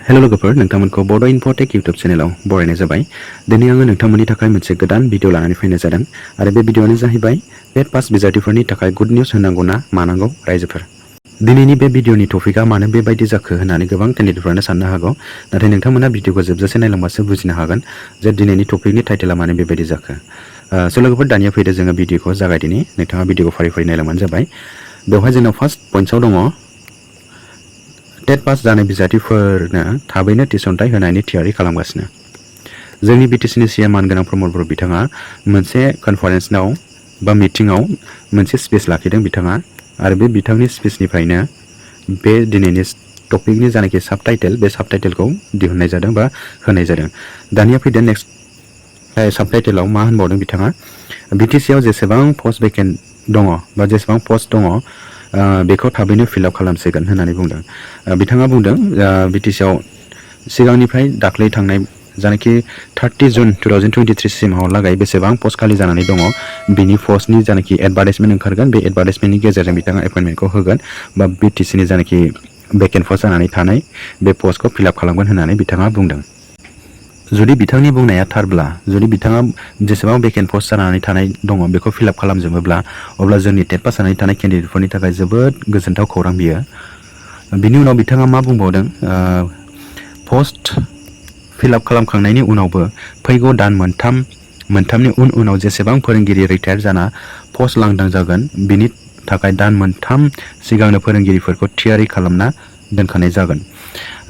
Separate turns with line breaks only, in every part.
Hello लोगोफोर नोंथांमोनखौ बड' इनफ'टेक YouTube चेनेलाव बरायनाय जाबाय। दिनै आङो नोंथांमोननि थाखाय मोनसे गोदान भिडिअ लानानै फैनाय जादों आरो बे भिडिअआनो जाहैबाय टेट पास बिजाथिफोरनि थाखाय गुड निउज होनांगौ ना मानांगौ रायजोफोर। दिनैनि बे भिडिअनि टपिकआ मानो बेबायदि जाखो होननानै गोबां केन्डिडेटफोरानो साननो हागौ, नाथाय नोंथांमोना भिडिअखौ जोबजासे नायलांबासो बुजिनो हागोन जे दिनैनि टपिकनि टाइटेला मानो बेबायदि जाखो। स' लोगोफोर दानिया फैदो जोङो भिडिअखौ जागायदिनि। नोंथाङा भिडिअखौ फारि फारि नायलांबानो जाबाय। बेवहाय जोंनाव फार्स्ट पइन्ट्सआव दङ टेट पास जानाय बिजाथिफोरनो थाबैनो थिसनथाइ होनायनि थियारि खालामगासिनो। जोंनि बिटिसिनि सिएम मानगोनां प्रमद बर' बिथाङा मोनसे कनफारेन्सआव बा मिटिंआव मोनसे स्पिच लाखिदों बिथाङा, आरो बे बिथांनि स्पिचनिफ्रायनो बे दिनैनि टपिकनि जानाखि साबटाइटेल बे साबटाइटेलखौ दिहुननाय जादों बा होनाय जादों। दानिया फैदो नेक्स्ट साबटाइटेलाव मा होनबावदों बिथाङा, बिटिसिआव जेसेबां पस्ट भेकेन्ट दङ बा जेसेबां पस्ट दङ बेखौ थाबैनो फिलआप खालामसिगोन होननानै बुंदों। बिथाङा बुंदों बिटिसिआव सिगांनिफ्राय दाख्लै थांनाय जानाखि 30 जुन 2023 सिमहालागै बेसेबां पस्ट खालि जानानै दङ बिनि पस्टनि जानाखि एडभार्टाइजमेन्ट ओंखारगोन, बे एडभार्टाइजमेन्टनि गेजेरजों बिथाङा एपइन्टमेन्टखौ होगोन बा बिटिसिनि जानाखि भेकेन्ट पस्ट जानानै थानाय बे पस्टखौ फिलआप खालामगोन होननानै बिथाङा बुंदों। जुदि बिथांनि बुंनाया थारब्ला, जुदि बिथाङा जेसेबां भेकेन्ट पस्ट जानानै थानाय दङ बेखौ फिलआप खालामजोबोब्ला, अब्ला जोंनि टेट पास जानानै थानाय केन्डिडेटफोरनि थाखाय जोबोद गोजोनथाव खौरां बियो। बिनि उनाव बिथाङा मा बुंबावदों, पस्ट फिलआप खालामखांनायनि उनावबो फैगौ दान मोनथामनि उनाव जेसेबां फोरोंगिरि रिटायार जाना पस्ट लांदां जागोन बिनि थाखाय दान मोनथाम सिगांनो फोरोंगिरिफोरखौ थियारि खालामना दोनखानाय जागोन।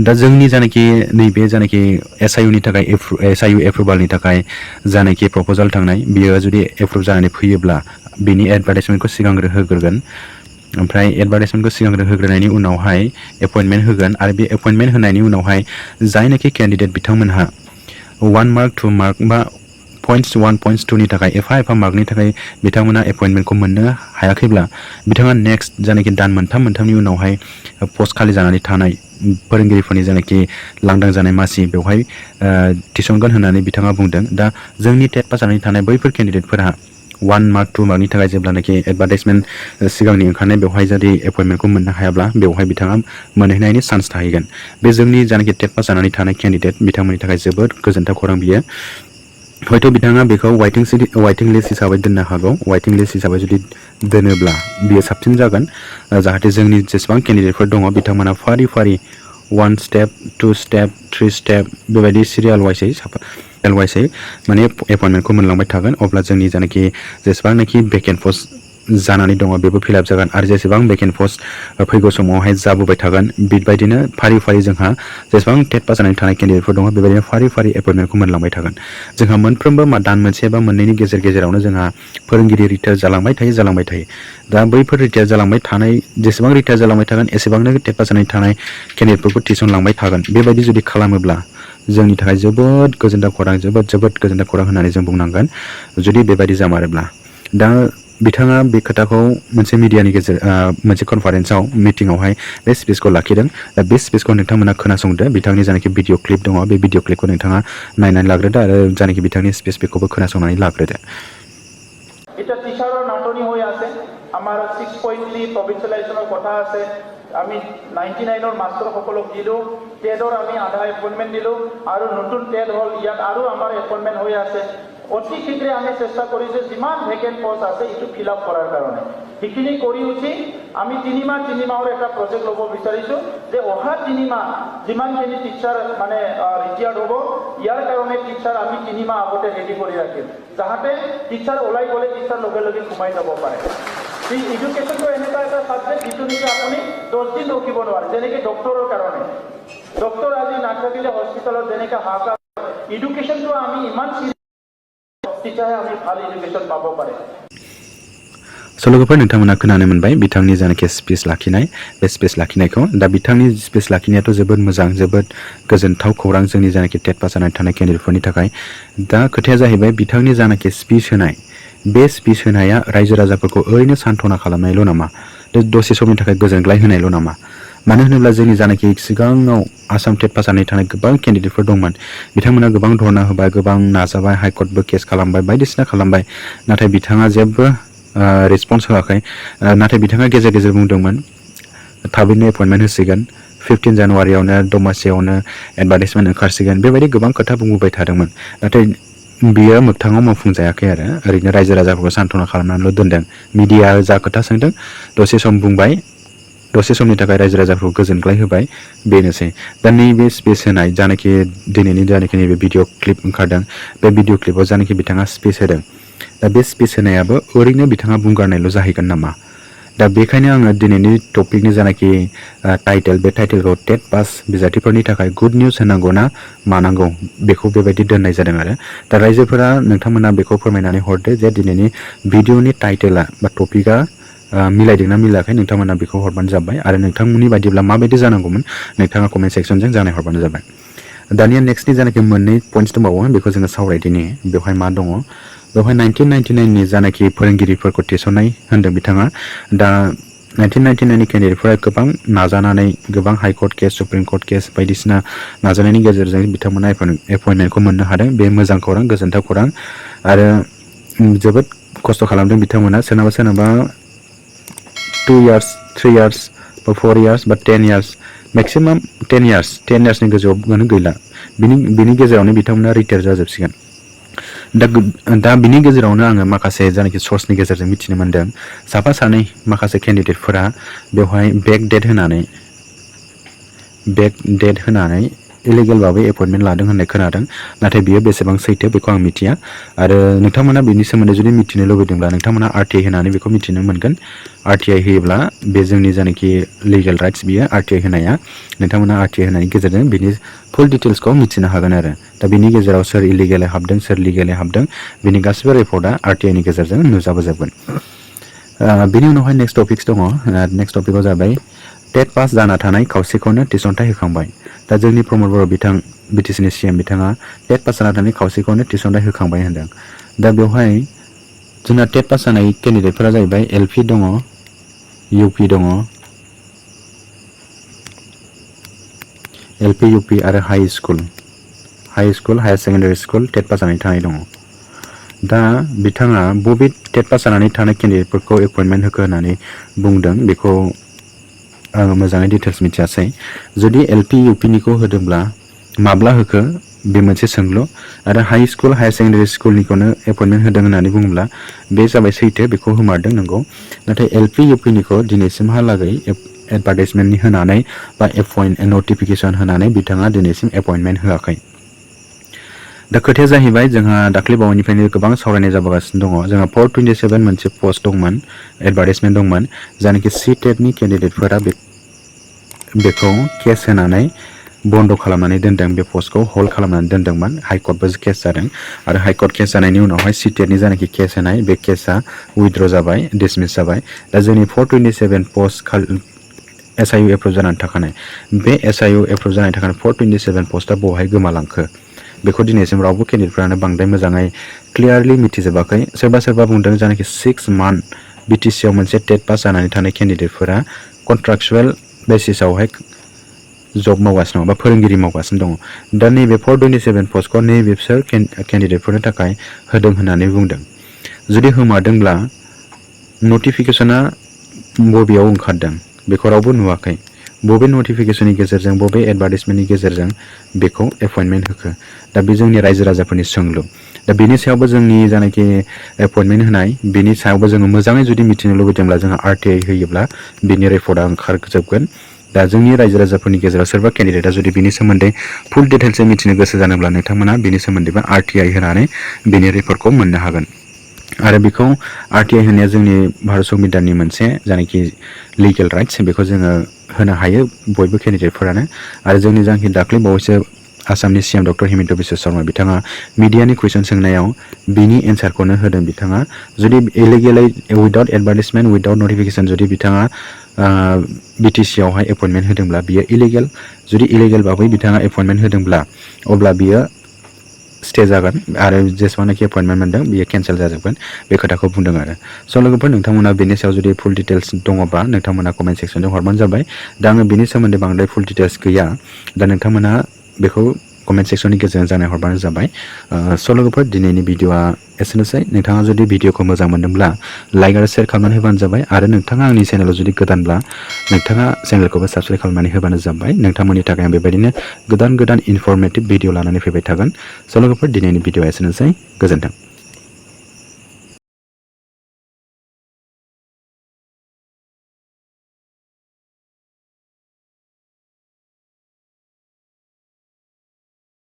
दा जोंनि जानाखि नैबे जानाखि एसआइइउनि थाखाय एसआइइउ एप्रुभालनि थाखाय जानाखि प्रप'जाल थांनाय बियो जुदि एप्रुभ जानानै फैयोब्ला बिनि एडभार्टाइजमेन्टखौ सिगांग्रो होग्रोगोन, ओमफ्राय एडभार्टाइजमेन्टखौ सिगांग्रो होग्रोनायनि उनावहाय एपइन्टमेन्ट होगोन, आरो बे एपइन्टमेन्ट होनायनि उनावहाय जायनाखि केन्डिडेट बिथांमोनहा 1 मार्क 2 मार्क बा पइन्ट्स 1 पइन्ट्स 2 नि थाखाय एफा मार्कनि थाखाय बिथांमोना एपइन्टमेन्टखौ मोननो हायाखैब्ला बिथाङा नेक्स्ट जानाखि दान मोनथामनि उनावहाय पस्ट खालि जानानै थानाय फोरोंगिरिफोरनि जानाखि लांदां जानाय मासि बेवहाय थिसनगोन होननानै बिथाङा बुंदों। दा जोंनि टेट पास जानानै थानाय बैफोर केन्डिडेटफोरा 1 मार्क 2 मार्कनि थाखाय जेब्लानाखि एडभार्टाइजमेन्ट सिगांनि ओंखारनाय बेवहाय जुदि एपइन्टमेन्टखौ मोननो हायाब्ला बेवहाय बिथाङा मोनहैनायनि चान्स थाहैगोन। बे जोंनि जानाखि टेट पास जानानै थानाय केन्डिडेट बिथांमोननि थाखाय जोबोद गोजोनथाव खौरां बियो। हयथ' बिथाङा बेखौ वाइटिं लिस्ट हिसाबै दोननो हागौ। वाइटिं लिस्ट हिसाबै जुदि दोनोब्ला बियो साबसिन जागोन, जाहाथे जोंनि जेसेबां केन्डिडेटफोर दङ बिथांमोना फारि 1 स्टेप 2 स्टेप 3 स्टेप बेबायदि सिरियाल वाइसै माने एपइन्टमेन्टखौ मोनलांबाय थागोन। अब्ला जोंनि जानाखि जेसेबांनाखि भेकेन्ट पस्ट जानानै दङ बेबो फिलआप जागोन, आरो जेसेबां भेकेन्ट पस्ट फैगौ समावहाय जाबोबाय थागोन बेबायदिनो फारि जोंहा जेसेबां टेट पास जानानै थानाय केन्डिडेटफोर दङ बेबायदिनो फारि एपइन्टमेन्टखौ मोनलांबाय थागोन। जोंहा मोनफ्रोमबो दान मोनसे बा मोननैनि गेजेरावनो जोंहा फोरोंगिरि रिटायार जालांबाय थायो। दा बैफोर रिटायार जालांबाय थानाय जेसेबां रिटायार जालांबाय थागोन एसेबांनो टेट पास जानानै थानाय केन्डिडेटफोरखौ थिसनलांबाय थागोन। बेबायदि जुदि खालामोब्ला जोंनि थाखाय जोबोद गोजोनथाव खौरां, जोबोद गोजोनथाव खौरां होननानै जों बुंनांगोन जुदि बेबायदि जामारोब्ला। दा बिथाङा बे खोथाखौ मोनसे मिडियानि मोनसे कनफारेन्सआव मिटिंआवहाय बे स्पिचखौ लाखिदों। दा बे स्पिचखौ नोंथांमोना खोनासंदो। बिथांनि जानाखि भिडिअ क्लिप दङ बे भिडिअ क्लिपखौ नोंथाङा नायनानै लाग्रोदो आरो जानाखि बिथांनि स्पिच बेखौबो खोनासंनानै लाग्रोदो।
এটা টিচাৰৰ নাটনি হৈ আছে। আমাৰ 6.3 প্ৰভিঞ্চিয়েলাইজেশ্যনৰ কথা আছে। আমি 99ৰ মাষ্টৰসকলক দিলোঁ, টেটৰ আমি আধা এপইণ্টমেণ্ট দিলোঁ, আৰু নতুন টেট হ'ল, ইয়াত আৰু আমাৰ এপইণ্টমেণ্ট হৈ আছে। অতি শীঘ্ৰে আমি চেষ্টা কৰিছোঁ যিমান ভেকেণ্ট পষ্ট আছে এইটো ফিল আপ কৰাৰ কাৰণে। সেইখিনি কৰি উঠি আমি 3 মাহৰ এটা প্ৰজেক্ট ল'ব বিচাৰিছোঁ যে অহা 3 মাহ যিমানখিনি টিচাৰ মানে ৰিটায়াৰ্ড হ'ব ইয়াৰ কাৰণে টিচাৰ আমি 3 মাহ আগতে ৰেডি কৰি ৰাখিম, যাহাতে টিচাৰ ওলাই গ'লে টিচাৰ লগে সোমাই যাব পাৰে। এডুকেশ্যনটো এনেকুৱা এটা ছাবজেক্ট যিটো নেকি আপুনি 10 দিন ৰখিব নোৱাৰে। যেনেকৈ ডক্টৰৰ কাৰণে, ডক্টৰ আজি নাথাকিলে হস্পিটেলত যেনেকৈ হাহাকাৰ, এডুকেশ্যনটো আমি ইমান তেতিয়াহে আমি ভাল এডুকেশ্যন পাব পাৰে।
लोगोफोर नोंथांमोना खोनानो मोनबाय बिथांनि जानाखि स्पिच लाखिनाय बे स्पिच लाखिनायखौ। दा बिथांनि स्पिच लाखिनायाथ' जोबोद मोजां, जोबोद गोजोनथाव खौरां जोंनि जानाखि टेट पास जानानै थानाय केन्डिडेटफोरनि थाखाय। दा खोथाया जाहैबाय बिथांनि जानाखि स्पिच होनाय बे स्पिच होनाया रायजो राजाफोरखौ ओरैनो सान्थना खालामनायल' नामा, दसे समनि थाखाय गोजोनग्लाय होनायल' नामा? मानो होनोब्ला जोंनि जानाखि सिगाङाव आसाम टेट पास जानानै थानाय गोबां केन्डिडेटफोर दंमोन, बिथांमोना गोबां धरना होबाय, गोबां नाजाबाय, हाइकर्टबो केस खालामबाय, बायदिसिना खालामबाय, नाथाय बिथाङा जेबो रेसपन्स होआखै। नाथाय बिथाङा गेजेर बुंदोंमोन थाबैनो एपइन्टमेन्ट होसिगोन, 15 जानुवारियावनो दमासियावनो एडभार्टाइजमेन्ट ओंखारसिगोन बेबायदि गोबां खोथा बुंबोबाय थादोंमोन नाथाय बियो मोगथाङाव मावफुंजायाखै आरो ओरैनो रायजो राजाफोरखौ सान्त्वना खालामनानैल' दोनदों मिडिया जा खोथा सोंदों दसे सम बुंबाय दसे समनि थाखाय रायजो राजाफोरखौ गोजोनग्लाय होबाय बेनोसै दा नैबे स्पेस होनाय जानाखि दिनैनि जानाखि नैबे भिडिअ क्लिप ओंखारदों बे भिडिअ क्लिपाव जानाखि बिथाङा स्पेस होदों दा बे स्पेस होनायाबो ओरैनो बिथाङा बुंगारनायल' जाहैगोन नामा दा बेखायनो आङो दिनैनि टपिकनि जानाखि टाइटेल बे टाइटेलखौ टेट पास बिजाथिफोरनि थाखाय गुड निउस होनांगौ ना मानांगौ बेखौ बेबायदि दोननाय जादों आरो दा रायजोफोरा नोंथांमोना बेखौ फोरमायनानै हरदो जे दिनैनि भिडिअनि टाइटेला बा टपिकआ मिलायदोंना मिलायाखै नोंथांमोना बेखौ हरबानो जाबाय आरो नोंथांमोननि बायदिब्ला माबायदि जानांगौमोन नोंथाङा कमेन्ट सेक्सनजों जानाय हरबानो जाबाय दानिया नेक्स्टनि जानाखि मोननै पइन्ट्स दंबावो बेखौ जोङो सावरायदिनि बेवहाय मा दङ बेवहाय 1999नि जानाखि फोरोंगिरिफोरखौ थिसननाय होन्दों बिथाङा दा 1999नि केन्डिडेटफोरा गोबां नाजानानै गोबां High Court case supreme court case बायदिसिना नाजानायनि गेजेरजों बिथांमोना एपइन्टमेन्टखौ मोननो हादों बे मोजां खौरां गोजोनथाव खौरां आरो जोबोद खस्थ' खालामदों बिथांमोना सोरनाबा 2 years 3 years बा 4 years बा 10 years मेक्सिमाम 10 yearsनि गोजौआवनो गैला बिनि गेजेरावनो बिथांमोना रिटायार जाजोबसिगोन दा बिनि गेजेरावनो आङो माखासे जानाखि सर्सनि गेजेरजों मिथिनो मोन्दों साफा सानै माखासे केन्डिडेटफोरा बेवहाय बेक डेट होनानै इलिगेलबाबो एपइन्टमेन्ट लादों होननाय खोनादों नाथाय बियो बेसेबां सैथो बेखौ आं मिथिया आरो नोंथांमोना बेनि सोमोन्दै जुदि मिथिनो लुबैदोंब्ला नोंथांमोना RTI होनानै बेखौ मिथिनो मोनगोन RTI होयोब्ला बे जोंनि जानाखि लिगेल राइट्स बियो RTI होनाया नोंथांमोना RTI होनायनि गेजेरजों बिनि फुल डिटेल्सखौ मिथिनो हागोन आरो दा बिनि गेजेराव सोर इलिगेलै हाबदों सोर लिगेलै हाबदों बिनि गासिबो रिपर्टआ RTIनि गेजेरजों नुजाबोजोबगोन बिनि उनावहाय नेक्स्ट टपिक्स दङ नेक्स्ट टपिकआव जाबाय टेट पास जाना थानाय खावसेखौनो थिसनथाइ होखांबाय दा जोंनि प्रमद बर' बिथां BTCनि CM बिथाङा टेट पास जाना थानाय खावसेखौनो थिसनथाइ होखांबाय होनदों दा बेवहाय जोंना टेट पास जानाय केन्डिडेटफोरा जाहैबाय LP दङ UP दङ LP UP आरो high school higher secondary school TET pass जानानै थानाय दङ दा बिथाङा बबे टेट पास जानानै थानाय केन्डिडेटफोरखौ एपइन्टमेन्ट होखो होननानै बुंदों बेखौ आङो मोजाङै डिटेल्स मिथियासै जुदि LP UPनिखौ होदोंब्ला माब्ला होखो बे मोनसे सोंलु आरो हाई स्कुल हायार सेकेन्डारि स्कुलनिखौनो एपइन्टमेन्ट होदों होननानै बुङोब्ला बे जाबाय सैथो बेखौ होमारदों नंगौ नाथाय LP UPनिखौ दिनैसिमहालागै एडभार्टाइजमेन्ट होनानै बा नटिफिकेसन होनानै बिथाङा दिनैसिम एपइन्टमेन्ट होआखै दा खोथाया जाहैबाय जोंहा दाख्लै बावैनिफ्रायनो गोबां सावरायनाय जाबोगासिनो दङ जोंहा 427 मोनसे पस्ट दंमोन एडभार्टाइजमेन्ट दंमोन जायनाखि CTETनि केन्डिडेटफोरा बेखौ केस होनानै बन्द' खालामनानै दोनदों बे पस्टखौ हल्ड खालामनानै दोनदोंमोन हाइकर्टबो केस जादों आरो हाइकर्ट केस जानायनि उनावहाय CTETनि जानाखि केस होनाय बे केसा उइथड्र जाबाय डिसमिस जाबाय दा जोंनि 427 पस्ट SIU एप्रुभ जानानै थाखानाय बे SIU एप्रुभ जानानै थाखानाय 427 पस्टआ बहाय गोमालांखो बेखौ दिनैसिम रावबो केन्डिडेटफ्रानो बांद्राय मोजाङै क्लियारलि मिथिजोबाखै सोरबा बुंदों जानाखि 6 month BTCआव मोनसे टेट पास जानानै थानाय केन्डिडेटफोरा कन्ट्राक्चुवेल बेसिसावहाय जब मावगासिनो दं बा फोरोंगिरि मावगासिनो दङ दा नैबे 427 पस्टखौ नैबे बिसोर केन्डिडेटफोरनि थाखाय होदों होननानै बुंदों जुदि होमारदोंब्ला नटिफिकेसना बबेयाव ओंखारदों बेखौ रावबो नुवाखै बबे नटिफिकेसननि गेजेरजों बबे एडभार्टाइजमेन्टनि गेजेरजों बेखौ एपइन्टमेन्ट होखो दा बे जोंनि रायजो राजाफोरनि सोंलु दा बेनि सायावबो जोंनि जानाखि एपइन्टमेन्ट होनाय बेनि सायावबो जोङो मोजाङै जुदि मिथिनो लुबैदोंब्ला जोङो RTI होयोब्ला बिनि रिपर्टआ ओंखारजोबगोन दा जोंनि रायजो राजाफोरनि गेजेराव सोरबा केन्डिडेटआ जुदि बिनि सोमोन्दै फुल डिटेल्सै मिथिनो गोसो जानोब्ला नोंथांमोना बिनि सोमोन्दैबो RTI होनानै बिनि रिपर्टखौ मोननो हागोन आरो बेखौ RTI होनाया जोंनि भारत संबिधाननि मोनसे जानाखि लिगेल राइट्स बेखौ जोङो होनो हायो बयबो केन्डिडेटफोरानो आरो जोंनि जानाखि दाख्लै बावैसो आसामनि CM डक्टर हिमन्त बिश्व शर्मा बिथाङा मिडियानि कुइसन सोंनायाव बिनि एन्सारखौनो होदों बिथाङा जुदि इलिगेलै उइदाउट एडभार्टाइजमेन्ट उइदाउट नटिफिकेसन जुदि बिथाङा BTCआवहाय एपइन्टमेन्ट होदोंब्ला बियो इलिगेल जुदि इलिगेलबाबो बिथाङा एपइन्टमेन्ट होदोंब्ला अब्ला बियो स्टे जागोन आरो जेसेबांनाखि एपइन्टमेन्ट मोनदों बियो केन्सेल जाजोबगोन बे खोथाखौ बुंदों आरो स' लोगोफोर नोंथांमोना बेनि सायाव जुदि फुल डिटेल्स दङबा नोंथांमोना कमेन्ट सेक्सनजों हरबानो जाबाय दा आङो बेनि सोमोन्दै बांद्राय फुल डिटेल्स गैया दा नोंथांमोना बेखौ कमेन्ट सेक्सननि गेजेरजों जानाय हरबानो जाबाय स' लोगोफोर दिनैनि भिडिअआ एसेनोसै नोंथाङा जुदि भिडिअखौ मोजां मोनदोंब्ला लाइक आरो शेयार खालामनानै होबानो जाबाय आरो नोंथाङा आंनि चेनेलाव जुदि गोदानब्ला नोंथाङा चेनेलखौबो साबस्क्राइब खालामनानै होबानो जाबाय नोंथांमोननि थाखाय आं बेबायदिनो गोदान इनफरमेटिभ भिडिअ लानानै फैबाय थागोन स' लोगोफोर दिनैनि भिडिअ एसेनोसै गोजोन्थों।